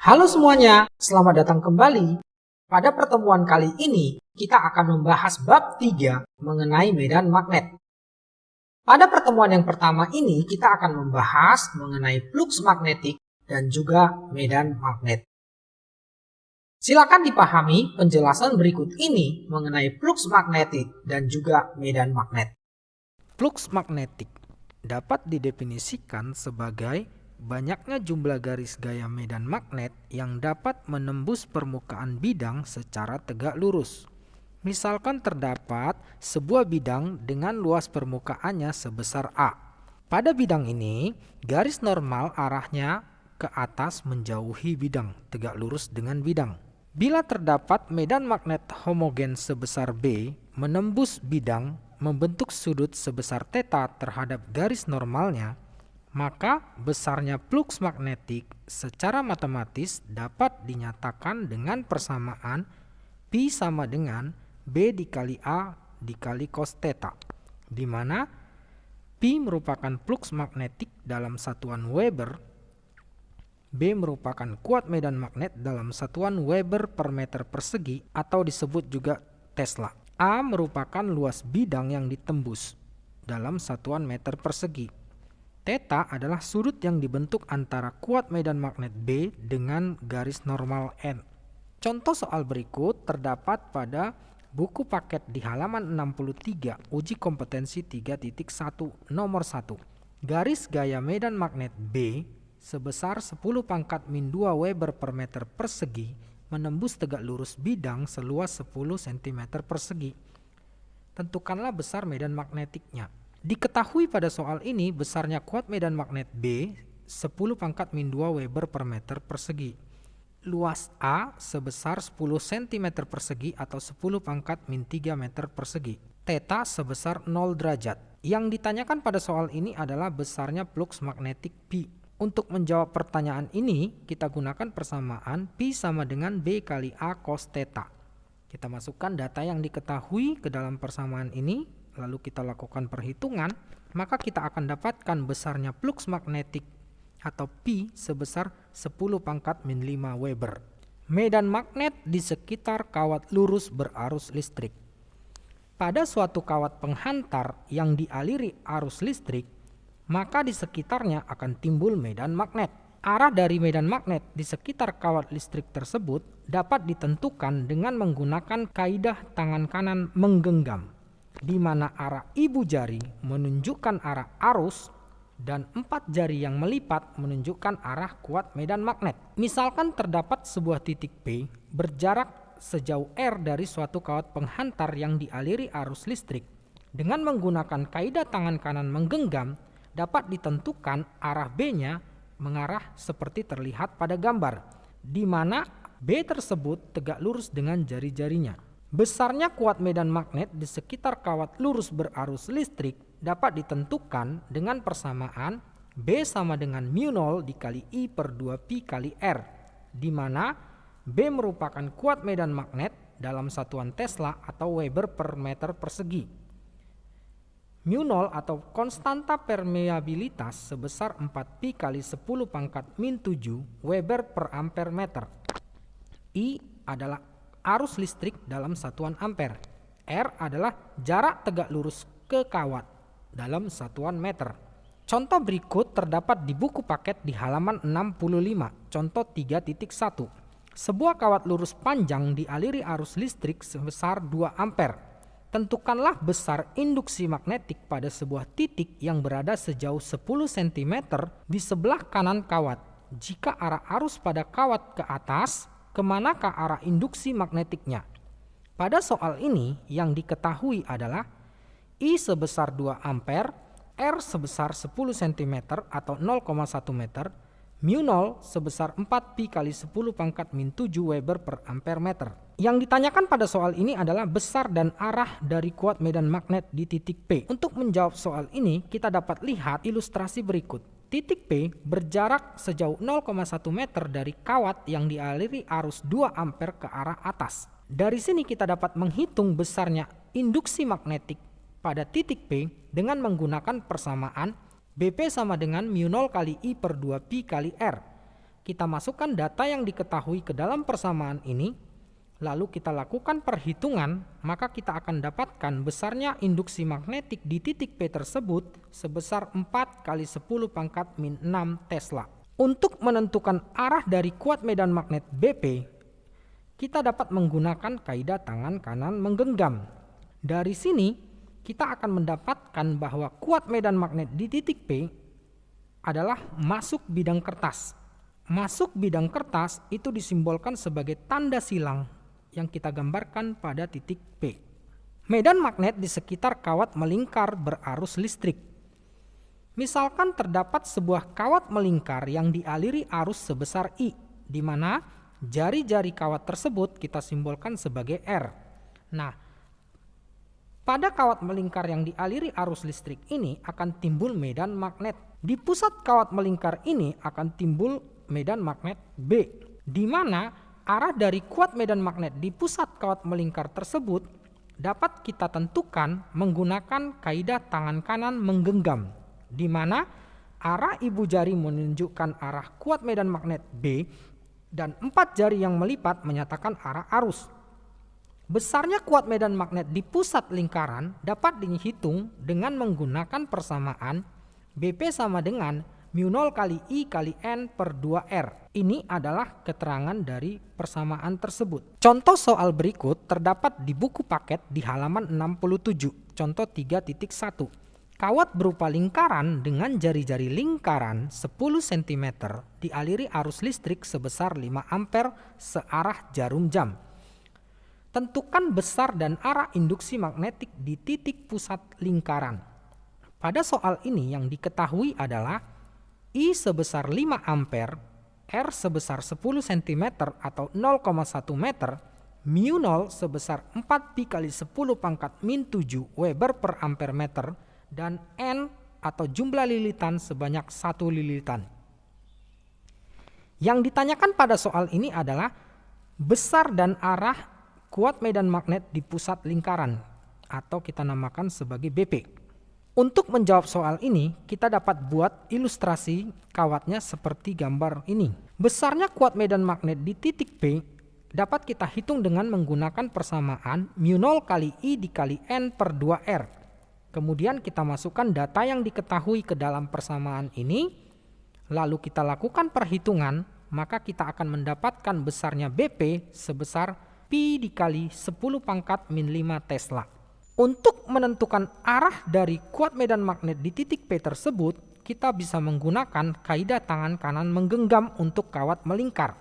Halo semuanya, selamat datang kembali. Pada pertemuan kali ini, kita akan membahas bab 3 mengenai medan magnet. Pada pertemuan yang pertama ini, kita akan membahas mengenai fluks magnetik dan juga medan magnet. Silakan dipahami penjelasan berikut ini mengenai fluks magnetik dan juga medan magnet. Fluks magnetik dapat didefinisikan sebagai banyaknya jumlah garis gaya medan magnet yang dapat menembus permukaan bidang secara tegak lurus. Misalkan terdapat sebuah bidang dengan luas permukaannya sebesar A. Pada bidang ini, garis normal arahnya ke atas menjauhi bidang, tegak lurus dengan bidang. Bila terdapat medan magnet homogen sebesar B menembus bidang membentuk sudut sebesar θ terhadap garis normalnya, maka besarnya fluks magnetik secara matematis dapat dinyatakan dengan persamaan Pi sama dengan B dikali A dikali cos θ, di mana Pi merupakan fluks magnetik dalam satuan Weber, B merupakan kuat medan magnet dalam satuan Weber per meter persegi atau disebut juga Tesla. A merupakan luas bidang yang ditembus dalam satuan meter persegi. Θ adalah sudut yang dibentuk antara kuat medan magnet B dengan garis normal N. Contoh soal berikut terdapat pada buku paket di halaman 63 uji kompetensi 3.1 nomor 1. Garis gaya medan magnet B sebesar 10⁻²2 Weber per meter persegi menembus tegak lurus bidang seluas 10 cm persegi. Tentukanlah besar medan magnetiknya. Diketahui pada soal ini besarnya kuat medan magnet B 10⁻² Weber per meter persegi. Luas A sebesar 10 cm persegi atau 10⁻³ meter persegi. Θ sebesar 0 derajat. Yang ditanyakan pada soal ini adalah besarnya fluks magnetik Pi. Untuk menjawab pertanyaan ini, kita gunakan persamaan Pi sama dengan B kali A cos θ. Kita masukkan data yang diketahui ke dalam persamaan ini, lalu kita lakukan perhitungan, maka kita akan dapatkan besarnya fluks magnetik atau Pi sebesar 10⁻⁵ Weber. Medan magnet di sekitar kawat lurus berarus listrik. Pada suatu kawat penghantar yang dialiri arus listrik, maka di sekitarnya akan timbul medan magnet. Arah dari medan magnet di sekitar kawat listrik tersebut dapat ditentukan dengan menggunakan kaidah tangan kanan menggenggam, di mana arah ibu jari menunjukkan arah arus dan 4 jari yang melipat menunjukkan arah kuat medan magnet. Misalkan terdapat sebuah titik P berjarak sejauh R dari suatu kawat penghantar yang dialiri arus listrik. Dengan menggunakan kaidah tangan kanan menggenggam, dapat ditentukan arah B-nya mengarah seperti terlihat pada gambar, di mana B tersebut tegak lurus dengan jari-jarinya. Besarnya kuat medan magnet di sekitar kawat lurus berarus listrik dapat ditentukan dengan persamaan B sama dengan μ0 dikali I per 2Pi kali R, di mana B merupakan kuat medan magnet dalam satuan Tesla atau Weber per meter persegi. μ0 atau konstanta permeabilitas sebesar 4Pi kali 10⁻⁷ Weber per ampere meter. I adalah arus listrik dalam satuan ampere. R adalah jarak tegak lurus ke kawat dalam satuan meter. Contoh berikut terdapat di buku paket di halaman 65, contoh 3.1. Sebuah kawat lurus panjang dialiri arus listrik sebesar 2 ampere. Tentukanlah besar induksi magnetik pada sebuah titik yang berada sejauh 10 cm di sebelah kanan kawat. Jika arah arus pada kawat ke atas, kemanakah arah induksi magnetiknya? Pada soal ini yang diketahui adalah I sebesar 2 ampere, R sebesar 10 cm atau 0,1 meter, μ0 sebesar 4Pi kali 10⁻⁷ Weber per ampere meter. Yang ditanyakan pada soal ini adalah besar dan arah dari kuat medan magnet di titik P. Untuk menjawab soal ini, kita dapat lihat ilustrasi berikut. Titik P berjarak sejauh 0,1 meter dari kawat yang dialiri arus 2 ampere ke arah atas. Dari sini kita dapat menghitung besarnya induksi magnetik pada titik P dengan menggunakan persamaan BP sama dengan μ0 kali I per 2Pi kali R. kita masukkan data yang diketahui ke dalam persamaan ini, lalu kita lakukan perhitungan, maka kita akan dapatkan besarnya induksi magnetik di titik P tersebut sebesar 4 kali 10 pangkat min 6 Tesla. Untuk menentukan arah dari kuat medan magnet BP, kita dapat menggunakan kaidah tangan kanan menggenggam. Dari sini, kita akan mendapatkan bahwa kuat medan magnet di titik P adalah masuk bidang kertas. Masuk bidang kertas itu disimbolkan sebagai tanda silang yang kita gambarkan pada titik P. Medan magnet di sekitar kawat melingkar berarus listrik. Misalkan terdapat sebuah kawat melingkar yang dialiri arus sebesar I, di mana jari-jari kawat tersebut kita simbolkan sebagai R. Nah, pada kawat melingkar yang dialiri arus listrik ini akan timbul medan magnet. Di pusat kawat melingkar ini akan timbul medan magnet B, di mana arah dari kuat medan magnet di pusat kawat melingkar tersebut dapat kita tentukan menggunakan kaidah tangan kanan menggenggam, di mana arah ibu jari menunjukkan arah kuat medan magnet B dan 4 jari yang melipat menyatakan arah arus. Besarnya kuat medan magnet di pusat lingkaran dapat dihitung dengan menggunakan persamaan BP sama dengan mu0 kali I kali N per 2R. Ini adalah keterangan dari persamaan tersebut. Contoh soal berikut terdapat di buku paket di halaman 67. Contoh 3.1. Kawat berupa lingkaran dengan jari-jari lingkaran 10 cm dialiri arus listrik sebesar 5 ampere searah jarum jam. Tentukan besar dan arah induksi magnetik di titik pusat lingkaran. Pada soal ini yang diketahui adalah I sebesar 5 ampere, R sebesar 10 cm atau 0,1 meter, mu0 sebesar 4 pi kali 10 pangkat min 7 Weber per ampere meter, dan N atau jumlah lilitan sebanyak 1 lilitan. Yang ditanyakan pada soal ini adalah besar dan arah kuat medan magnet di pusat lingkaran atau kita namakan sebagai BP. Untuk menjawab soal ini, kita dapat buat ilustrasi kawatnya seperti gambar ini. Besarnya kuat medan magnet di titik P dapat kita hitung dengan menggunakan persamaan mu0 kali I dikali N per 2R. Kemudian kita masukkan data yang diketahui ke dalam persamaan ini, lalu kita lakukan perhitungan, maka kita akan mendapatkan besarnya BP sebesar pi dikali 10 pangkat min 5 Tesla. Untuk menentukan arah dari kuat medan magnet di titik P tersebut, kita bisa menggunakan kaidah tangan kanan menggenggam untuk kawat melingkar.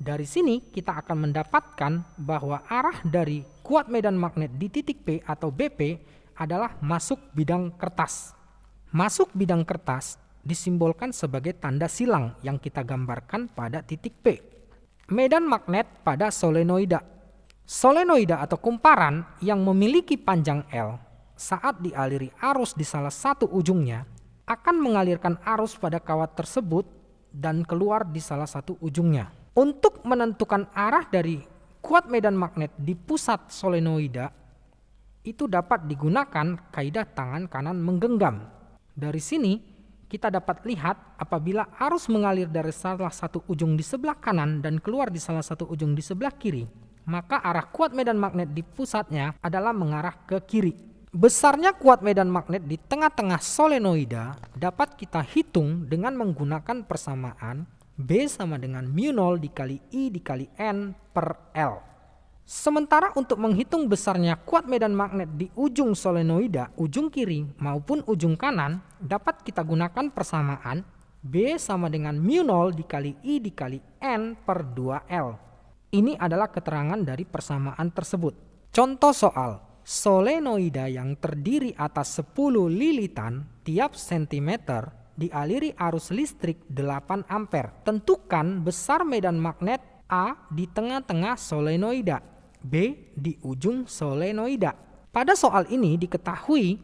Dari sini kita akan mendapatkan bahwa arah dari kuat medan magnet di titik P atau BP adalah masuk bidang kertas. Masuk bidang kertas disimbolkan sebagai tanda silang yang kita gambarkan pada titik P. Medan magnet pada solenoida. Solenoida atau kumparan yang memiliki panjang L saat dialiri arus di salah satu ujungnya akan mengalirkan arus pada kawat tersebut dan keluar di salah satu ujungnya. Untuk menentukan arah dari kuat medan magnet di pusat solenoida itu dapat digunakan kaidah tangan kanan menggenggam. Dari sini kita dapat lihat apabila arus mengalir dari salah satu ujung di sebelah kanan dan keluar di salah satu ujung di sebelah kiri, maka arah kuat medan magnet di pusatnya adalah mengarah ke kiri. Besarnya kuat medan magnet di tengah-tengah solenoida dapat kita hitung dengan menggunakan persamaan B sama dengan mu0 dikali I dikali N per L. Sementara untuk menghitung besarnya kuat medan magnet di ujung solenoida, ujung kiri maupun ujung kanan, dapat kita gunakan persamaan B sama dengan mu0 dikali I dikali N per 2L. Ini adalah keterangan dari persamaan tersebut. Contoh soal, solenoida yang terdiri atas 10 lilitan tiap sentimeter dialiri arus listrik 8 ampere. Tentukan besar medan magnet A di tengah-tengah solenoida, B di ujung solenoida. Pada soal ini diketahui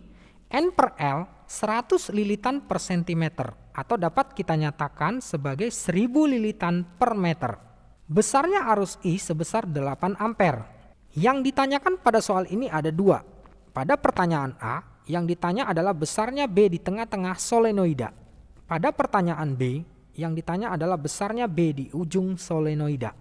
N per L 100 lilitan per sentimeter atau dapat kita nyatakan sebagai 1000 lilitan per meter. Besarnya arus I sebesar 8 ampere. Yang ditanyakan pada soal ini ada dua. Pada pertanyaan A, yang ditanya adalah besarnya B di tengah-tengah solenoida. Pada pertanyaan B, Yang ditanya adalah besarnya B di ujung solenoida.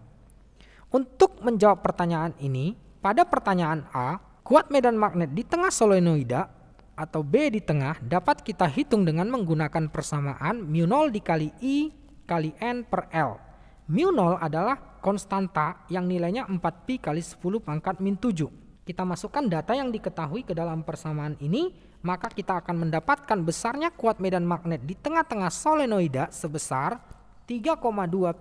Untuk menjawab pertanyaan ini, pada pertanyaan A, kuat medan magnet di tengah solenoida atau B di tengah dapat kita hitung dengan menggunakan persamaan μ0 dikali I kali N per L. μ0 adalah konstanta yang nilainya 4pi kali 10 pangkat min 7. Kita masukkan data yang diketahui ke dalam persamaan ini, maka kita akan mendapatkan besarnya kuat medan magnet di tengah-tengah solenoida sebesar 3,2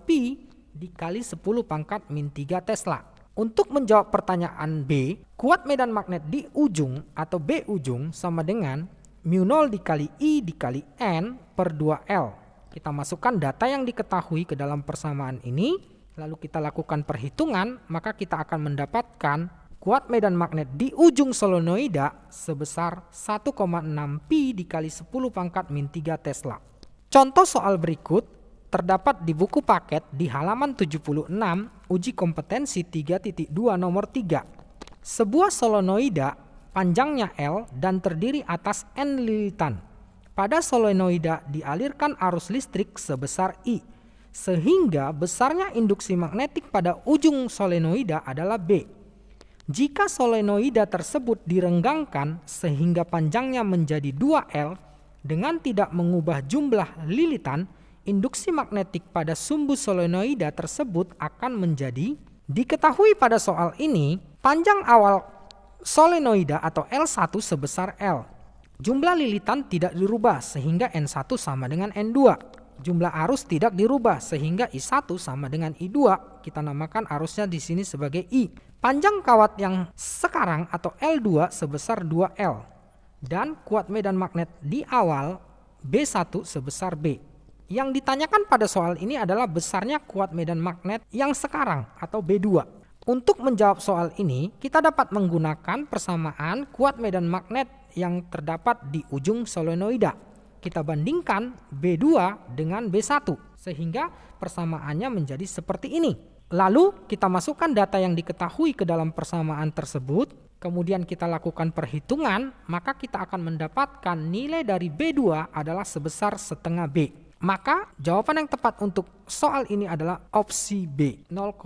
pi dikali 10 pangkat min 3 Tesla. Untuk menjawab pertanyaan B, kuat medan magnet di ujung atau B ujung sama dengan μ0 dikali I dikali N per 2L. Kita masukkan data yang diketahui ke dalam persamaan ini, lalu kita lakukan perhitungan, maka kita akan mendapatkan kuat medan magnet di ujung solenoida sebesar 1,6 pi dikali 10 pangkat min 3 Tesla. Contoh soal berikut terdapat di buku paket di halaman 76 uji kompetensi 3.2 nomor 3. Sebuah solenoida panjangnya L dan terdiri atas N lilitan. Pada solenoida dialirkan arus listrik sebesar I, sehingga besarnya induksi magnetik pada ujung solenoida adalah B. Jika solenoida tersebut direnggangkan sehingga panjangnya menjadi 2L dengan tidak mengubah jumlah lilitan, induksi magnetik pada sumbu solenoida tersebut akan menjadi, diketahui pada soal ini, panjang awal solenoida atau L1 sebesar L. Jumlah lilitan tidak dirubah sehingga N1 sama dengan N2. Jumlah arus tidak dirubah sehingga I1 sama dengan I2. Kita namakan arusnya di sini sebagai I. Panjang kawat yang sekarang atau L2 sebesar 2L. Dan kuat medan magnet di awal B1 sebesar B. Yang ditanyakan pada soal ini adalah besarnya kuat medan magnet yang sekarang atau B2. Untuk menjawab soal ini, kita dapat menggunakan persamaan kuat medan magnet yang terdapat di ujung solenoida. Kita bandingkan B2 dengan B1 sehingga persamaannya menjadi seperti ini. Lalu kita masukkan data yang diketahui ke dalam persamaan tersebut, kemudian kita lakukan perhitungan, maka kita akan mendapatkan nilai dari B2 adalah sebesar setengah B. Maka jawaban yang tepat untuk soal ini adalah opsi B, 0,5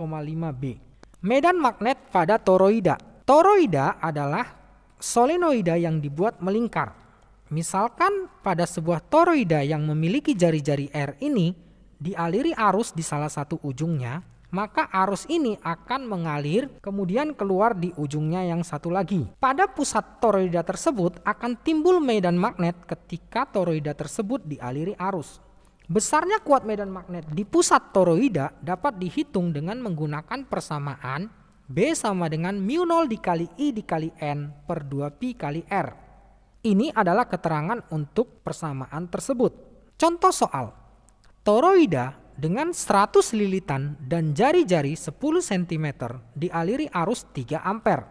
B. Medan magnet pada toroida. Toroida adalah solenoida yang dibuat melingkar. Misalkan pada sebuah toroida yang memiliki jari-jari R ini dialiri arus di salah satu ujungnya, maka arus ini akan mengalir kemudian keluar di ujungnya yang satu lagi. Pada pusat toroida tersebut akan timbul medan magnet ketika toroida tersebut dialiri arus. Besarnya kuat medan magnet di pusat toroida dapat dihitung dengan menggunakan persamaan B sama dengan μ0 dikali I dikali N per 2pi kali R. Ini adalah keterangan untuk persamaan tersebut. Contoh soal, toroida dengan 100 lilitan dan jari-jari 10 cm dialiri arus 3 ampere.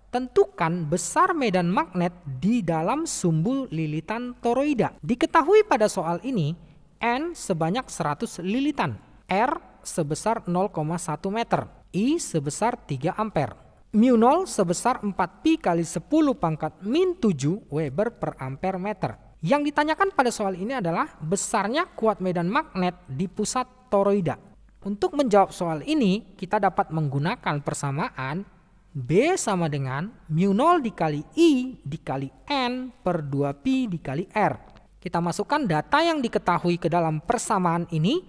Tentukan besar medan magnet di dalam sumbu lilitan toroida. Diketahui pada soal ini, N sebanyak 100 lilitan, R sebesar 0,1 meter, I sebesar 3 ampere. μ0 sebesar 4pi kali 10 pangkat min 7 Weber per ampere meter. Yang ditanyakan pada soal ini adalah besarnya kuat medan magnet di pusat toroida. Untuk menjawab soal ini, kita dapat menggunakan persamaan B sama dengan μ0 dikali I dikali N per 2pi dikali R. Kita masukkan data yang diketahui ke dalam persamaan ini,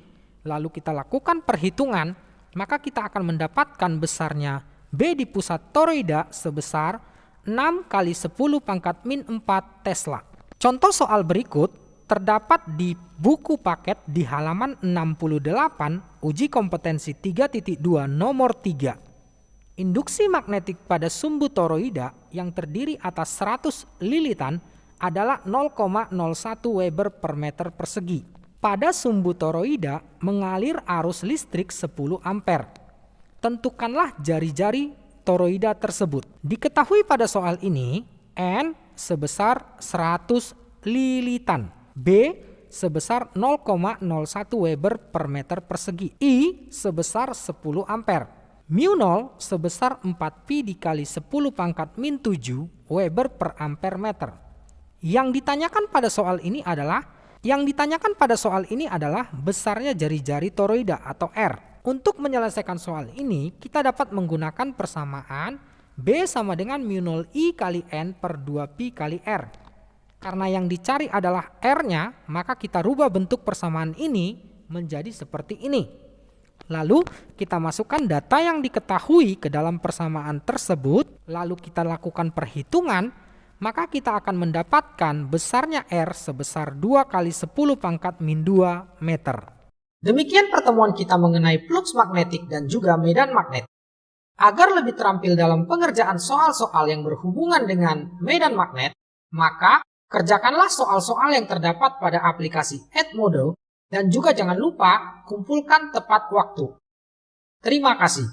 lalu kita lakukan perhitungan, maka kita akan mendapatkan besarnya B di pusat toroida sebesar 6 kali 10 pangkat min 4 Tesla. Contoh soal berikut terdapat di buku paket di halaman 68 uji kompetensi 3.2 nomor 3. Induksi magnetik pada sumbu toroida yang terdiri atas 100 lilitan adalah 0,01 Weber per meter persegi. Pada sumbu toroida mengalir arus listrik 10 ampere. Tentukanlah jari-jari toroida tersebut. Diketahui pada soal ini, N sebesar 100 lilitan, B sebesar 0,01 Weber per meter persegi, I sebesar 10 ampere, μ0 sebesar 4pi dikali 10 pangkat min 7 Weber per ampere meter. Yang ditanyakan pada soal ini adalah Yang ditanyakan pada soal ini adalah besarnya jari-jari toroida atau R. Untuk menyelesaikan soal ini, kita dapat menggunakan persamaan B sama dengan mu0 I kali N per 2Pi kali R. Karena yang dicari adalah R-nya, maka kita rubah bentuk persamaan ini menjadi seperti ini. Lalu kita masukkan data yang diketahui ke dalam persamaan tersebut, lalu kita lakukan perhitungan, maka kita akan mendapatkan besarnya R sebesar 2 kali 10 pangkat min 2 meter. Demikian pertemuan kita mengenai fluks magnetik dan juga medan magnet. Agar lebih terampil dalam pengerjaan soal-soal yang berhubungan dengan medan magnet, maka kerjakanlah soal-soal yang terdapat pada aplikasi Edmodo dan juga jangan lupa kumpulkan tepat waktu. Terima kasih.